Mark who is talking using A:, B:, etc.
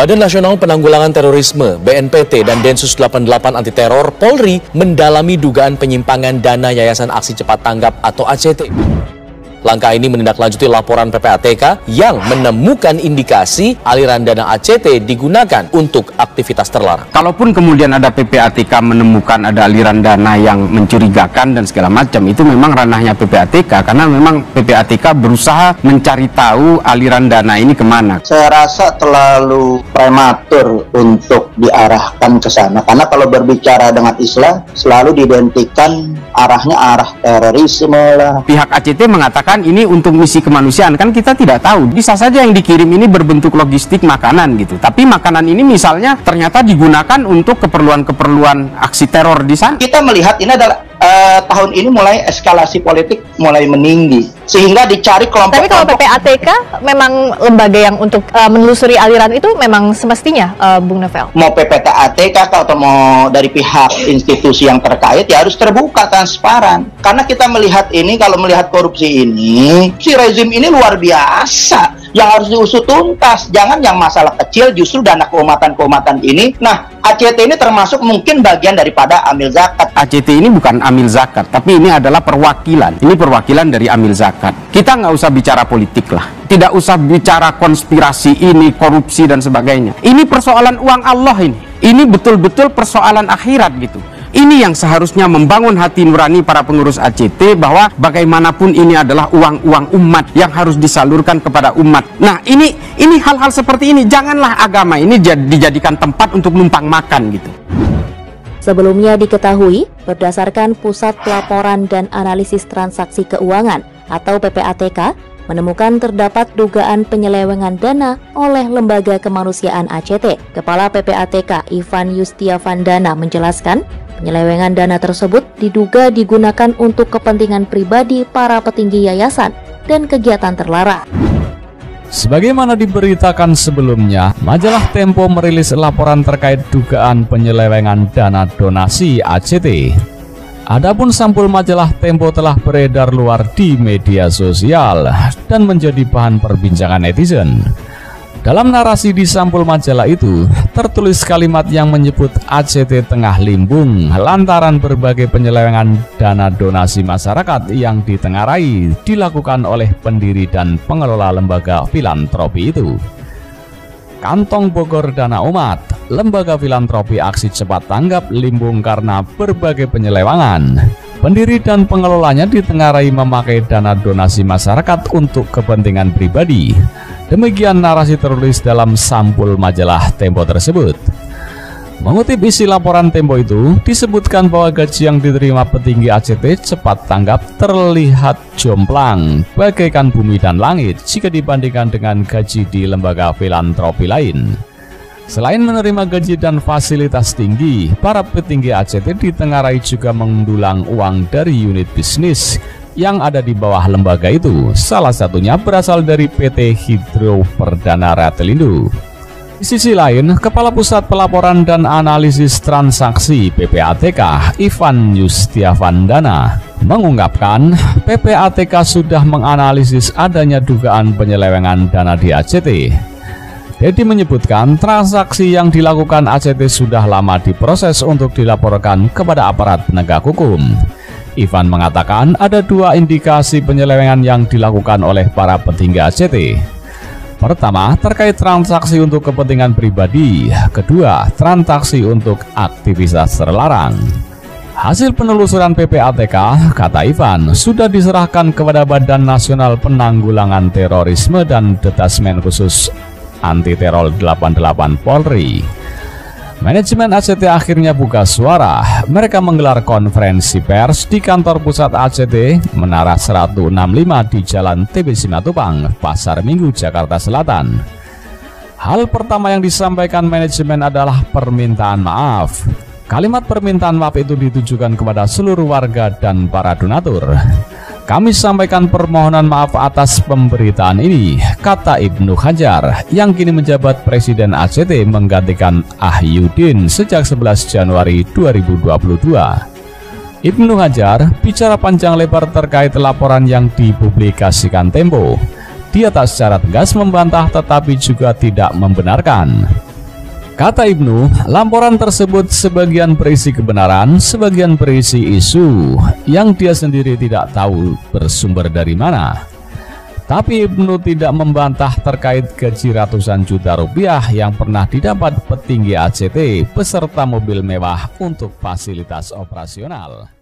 A: Badan Nasional Penanggulangan Terorisme (BNPT) dan Densus 88 Anti Teror Polri mendalami dugaan penyimpangan dana Yayasan Aksi Cepat Tanggap atau ACT. Langkah ini menindaklanjuti laporan PPATK yang menemukan indikasi aliran dana ACT digunakan untuk aktivitas terlarang.
B: Kalaupun kemudian ada PPATK menemukan ada aliran dana yang mencurigakan dan segala macam, itu memang ranahnya PPATK, karena memang PPATK berusaha mencari tahu aliran dana ini kemana.
C: Saya rasa terlalu prematur untuk diarahkan ke sana, karena kalau berbicara dengan Islam selalu diidentikan arahnya arah terorisme lah.
B: Pihak ACT mengatakan ini untuk misi kemanusiaan, kan kita tidak tahu. Bisa saja yang dikirim ini berbentuk logistik makanan gitu. Tapi makanan ini misalnya ternyata digunakan untuk keperluan-keperluan aksi teror di sana.
C: Kita melihat ini adalah tahun ini mulai eskalasi politik mulai meninggi, sehingga dicari kelompok.
D: Tapi kalau PPATK memang lembaga yang untuk menelusuri aliran itu memang semestinya, Bung Novel.
C: Mau PPATK atau mau dari pihak institusi yang terkait ya harus terbuka, transparan. Karena kita melihat ini, kalau melihat korupsi ini, si rezim ini luar biasa. Yang harus diusut tuntas, jangan yang masalah kecil justru dana keumatan ini. Nah, ACT ini termasuk mungkin bagian daripada amil zakat.
B: ACT ini bukan amil zakat, tapi ini adalah perwakilan. Ini perwakilan dari amil zakat. Kita nggak usah bicara politik lah. Tidak usah bicara konspirasi ini, korupsi dan sebagainya. Ini persoalan uang Allah ini. Ini betul-betul persoalan akhirat gitu. Ini yang seharusnya membangun hati nurani para pengurus ACT, bahwa bagaimanapun ini adalah uang-uang umat yang harus disalurkan kepada umat. Nah, ini hal-hal seperti ini, janganlah agama ini dijadikan tempat untuk numpang makan gitu.
E: Sebelumnya diketahui, berdasarkan Pusat Pelaporan dan Analisis Transaksi Keuangan atau PPATK, menemukan terdapat dugaan penyelewengan dana oleh Lembaga Kemanusiaan ACT. Kepala PPATK Ivan Yustiavandana menjelaskan, penyelewengan dana tersebut diduga digunakan untuk kepentingan pribadi para petinggi yayasan dan kegiatan terlarang.
F: Sebagaimana diberitakan sebelumnya, majalah Tempo merilis laporan terkait dugaan penyelewengan dana donasi ACT. Adapun sampul majalah Tempo telah beredar luar di media sosial dan menjadi bahan perbincangan netizen. Dalam narasi di sampul majalah itu, tertulis kalimat yang menyebut ACT tengah limbung lantaran berbagai penyelewengan dana donasi masyarakat yang ditengarai dilakukan oleh pendiri dan pengelola lembaga filantropi itu. Kantong Bogor Dana Umat, lembaga filantropi Aksi Cepat Tanggap limbung karena berbagai penyelewengan. Pendiri dan pengelolanya ditengarai memakai dana donasi masyarakat untuk kepentingan pribadi. Demikian narasi tertulis dalam sampul majalah Tempo tersebut. Mengutip isi laporan Tempo itu, disebutkan bahwa gaji yang diterima petinggi ACT Cepat Tanggap terlihat jomplang, bagaikan bumi dan langit jika dibandingkan dengan gaji di lembaga filantropi lain. Selain menerima gaji dan fasilitas tinggi, para petinggi ACT ditengarai juga mendulang uang dari unit bisnis yang ada di bawah lembaga itu. Salah satunya berasal dari PT Hidro Perdana Ratelindo. Di sisi lain, Kepala Pusat Pelaporan dan Analisis Transaksi PPATK Ivan Yustiavandana mengungkapkan PPATK sudah menganalisis adanya dugaan penyelewengan dana di ACT. Dedi menyebutkan transaksi yang dilakukan ACT sudah lama diproses untuk dilaporkan kepada aparat penegak hukum. Ivan mengatakan ada dua indikasi penyelewengan yang dilakukan oleh para petinggi ACT. Pertama, terkait transaksi untuk kepentingan pribadi. Kedua, transaksi untuk aktivitas terlarang. Hasil penelusuran PPATK, kata Ivan, sudah diserahkan kepada Badan Nasional Penanggulangan Terorisme dan Detasmen Khusus Anti Teror 88 Polri. Manajemen ACT akhirnya buka suara. Mereka menggelar konferensi pers di kantor pusat ACT Menara 165 di Jalan TB Simatupang, Pasar Minggu, Jakarta Selatan. Hal pertama yang disampaikan manajemen adalah permintaan maaf. Kalimat permintaan maaf itu ditujukan kepada seluruh warga dan para donatur. Kami sampaikan permohonan maaf atas pemberitaan ini, kata Ibnu Hajar, yang kini menjabat Presiden ACT menggantikan Ahyuddin sejak 11 Januari 2022. Ibnu Hajar bicara panjang lebar terkait laporan yang dipublikasikan Tempo. Dia tak secara tegas membantah tetapi juga tidak membenarkan. Kata Ibnu, laporan tersebut sebagian berisi kebenaran, sebagian berisi isu yang dia sendiri tidak tahu bersumber dari mana. Tapi Ibnu tidak membantah terkait gaji ratusan juta rupiah yang pernah didapat petinggi ACT beserta mobil mewah untuk fasilitas operasional.